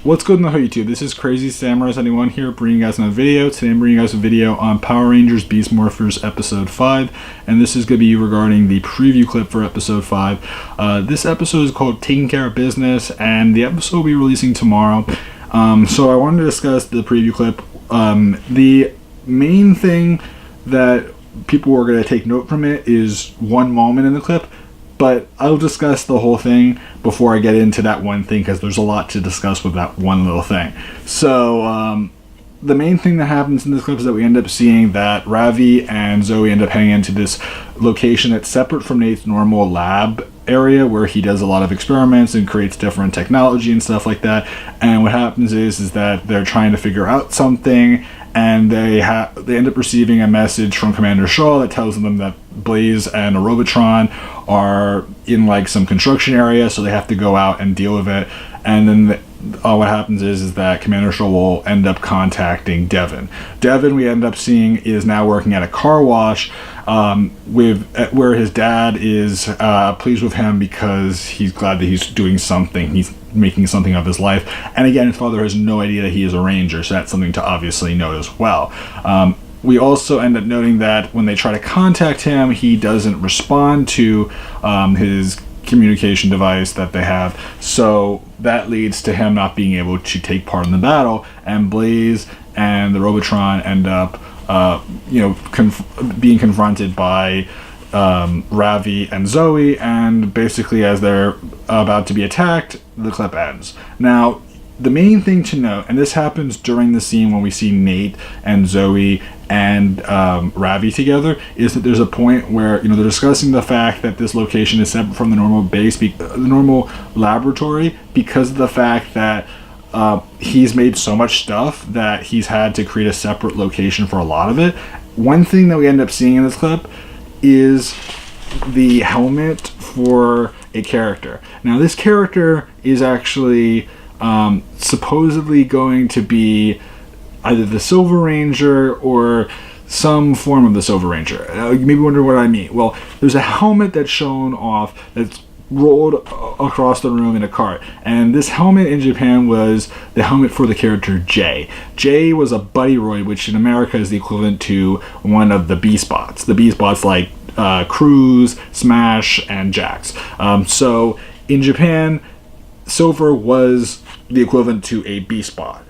What's good in the YouTube? This is Crazy Samurai 71 here, bringing you guys another video. Today I'm bringing you guys a video on Power Rangers Beast Morphers Episode 5, and this is going to be regarding the preview clip for Episode 5. This episode is called Taking Care of Business, and the episode will be releasing tomorrow. So I wanted to discuss the preview clip. The main thing that people are going to take note from it is one moment in the clip, but I'll discuss the whole thing before I get into that one thing, because there's a lot to discuss with that one little thing. So, the main thing that happens in this clip is that we end up seeing that Ravi and Zoe end up heading into this location that's separate from Nate's normal lab area, where he does a lot of experiments and creates different technology and stuff like that. And what happens is that they're trying to figure out something, and they end up receiving a message from Commander Shaw that tells them that Blaze and a Robotron are in like some construction area, so they have to go out and deal with it. And then what happens is that Commander Shaw will end up contacting Devin. Devin, we end up seeing, is now working at a car wash, where his dad is pleased with him because he's glad that he's doing something. He's making something of his life. And again, his father has no idea that he is a ranger, so that's something to obviously note as well. We also end up noting that when they try to contact him, he doesn't respond to his communication device that they have, so that leads to him not being able to take part in the battle, and Blaze and the Robotron end up being confronted by Ravi and Zoe, and basically as they're about to be attacked, the clip ends. Now, the main thing to note, and this happens during the scene when we see Nate and Zoe and Ravi together, is that there's a point where they're discussing the fact that this location is separate from the normal base, the normal laboratory, because of the fact that he's made so much stuff that he's had to create a separate location for a lot of it. One thing that we end up seeing in this clip is the helmet for a character. Now, this character is actually supposedly going to be either the Silver Ranger or some form of the Silver Ranger. You maybe wonder what I mean. Well, there's a helmet that's shown off that's rolled across the room in a cart, and this helmet in Japan was the helmet for the character Jay. Jay was a buddy droid, which in America is the equivalent to one of the B-Spots. The B-Spots like Cruz, Smash, and Jax. So in Japan, Silver was the equivalent to a B-Spot.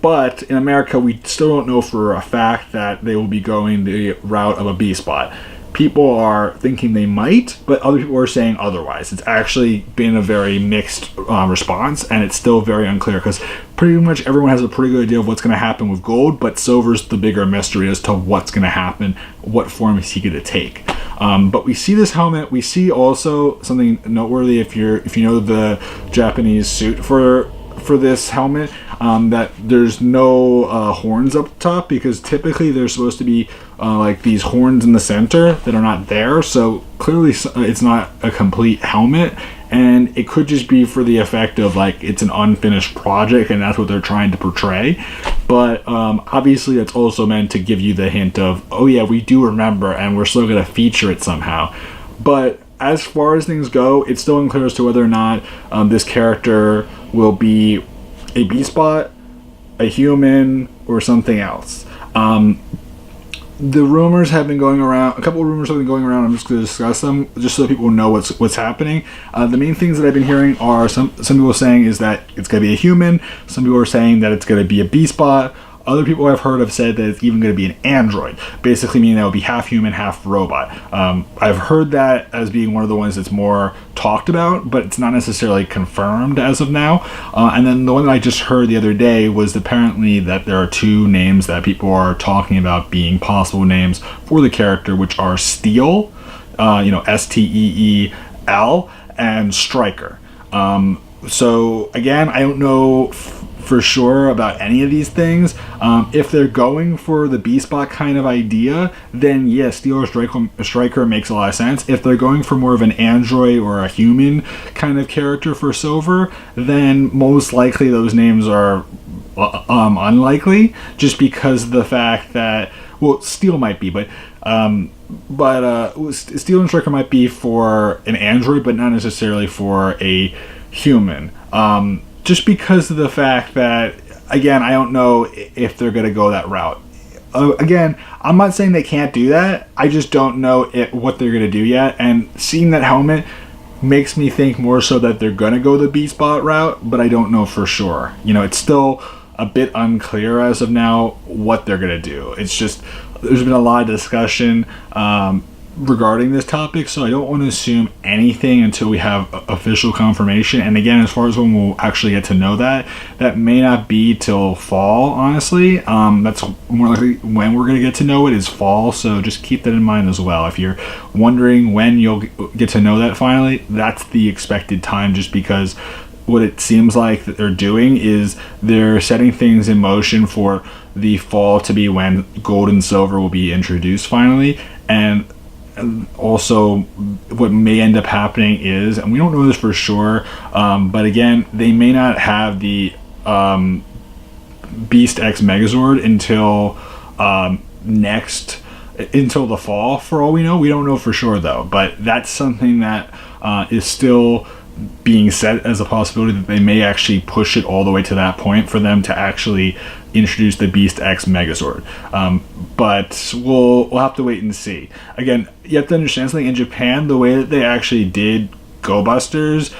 But in America, we still don't know for a fact that they will be going the route of a B-Spot. People are thinking they might, but other people are saying otherwise. It's actually been a very mixed response, and it's still very unclear, because pretty much everyone has a pretty good idea of what's going to happen with Gold, but Silver's the bigger mystery as to what's going to happen, what form is he going to take. But we see this helmet. We see also something noteworthy if you know the Japanese suit for this helmet, that there's no horns up top, because typically there's supposed to be like these horns in the center that are not there, so clearly it's not a complete helmet, and it could just be for the effect of like it's an unfinished project and that's what they're trying to portray. But obviously that's also meant to give you the hint of, oh yeah, we do remember and we're still going to feature it somehow. But as far as things go, it's still unclear as to whether or not this character will be a B-Spot, a human, or something else. The rumors have been going around, a couple of rumors have been going around. I'm just going to discuss them just so people know what's happening. The main things that I've been hearing are some people saying is that it's going to be a human, some people are saying that it's going to be a B-Spot. Other people I've heard have said that it's even going to be an android, basically meaning that it will be half human, half robot. I've heard that as being one of the ones that's more talked about, but it's not necessarily confirmed as of now. And then the one that I just heard the other day was apparently that there are two names that people are talking about being possible names for the character, which are Steel, Steel, and Striker. So again, I don't know for sure about any of these things. If they're going for the B-Spot kind of idea, then yes, Steel or Striker makes a lot of sense. If they're going for more of an android or a human kind of character for Silver, then most likely those names are unlikely, just because of the fact that, well, Steel might be, but Steel and Striker might be for an android, but not necessarily for a human. just because of the fact that, again, I don't know if they're going to go that route. Again, I'm not saying they can't do that. I just don't know what they're going to do yet. And seeing that helmet makes me think more so that they're going to go the B-Spot route, but I don't know for sure. You know, it's still a bit unclear as of now what they're going to do. It's just, there's been a lot of discussion regarding this topic, so I don't want to assume anything until we have official confirmation. And again, as far as when we'll actually get to know that may not be till fall, honestly. That's more likely when we're going to get to know it, is fall, so just keep that in mind as well. If you're wondering when you'll get to know that finally, that's the expected time, just because what it seems like that they're doing is they're setting things in motion for the fall to be when gold and silver will be introduced finally. And also what may end up happening is, and we don't know this for sure, but again, they may not have the Beast X Megazord until until the fall, for all we know. We don't know for sure though, but that's something that is still being said as a possibility, that they may actually push it all the way to that point for them to actually introduce the Beast X Megazord. But we'll have to wait and see. Again, you have to understand something. In Japan, the way that they actually did Go Busters,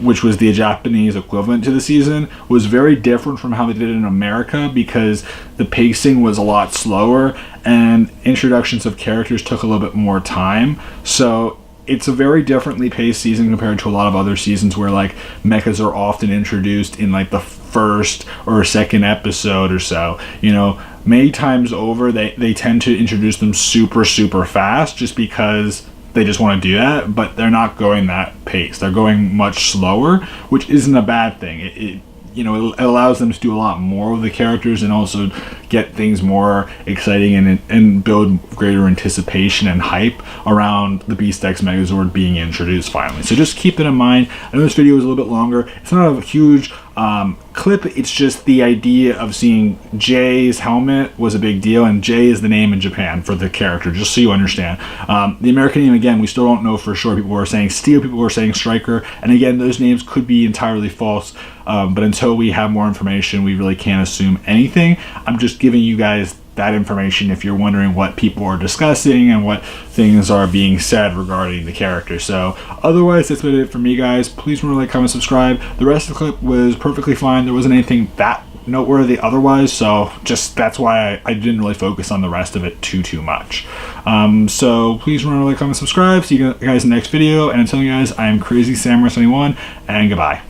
which was the Japanese equivalent to the season, was very different from how they did it in America, because the pacing was a lot slower and introductions of characters took a little bit more time. So it's a very differently paced season compared to a lot of other seasons where like mechas are often introduced in like the first or second episode or so. You know, many times over they tend to introduce them super fast just because they just want to do that, but they're not going that pace. They're going much slower, which isn't a bad thing. It allows them to do a lot more with the characters and also get things more exciting and build greater anticipation and hype around the Beast X Megazord being introduced finally. So just keep that in mind. I know this video is a little bit longer. It's not a huge clip. It's just the idea of seeing Jay's helmet was a big deal, and Jay is the name in Japan for the character, just so you understand. The American name, again, we still don't know for sure. People are saying Steel, people are saying Striker, and again, those names could be entirely false. But until we have more information, we really can't assume anything. I'm just giving you guys that information if you're wondering what people are discussing and what things are being said regarding the character. So otherwise, that's been it for me, guys. Please remember to like, comment, subscribe. The rest of the clip was perfectly fine. There wasn't anything that noteworthy otherwise, so just that's why I didn't really focus on the rest of it too much. So please remember to like, comment, subscribe. See you guys in the next video, and until you guys, I am Crazy Samurai 71, and goodbye.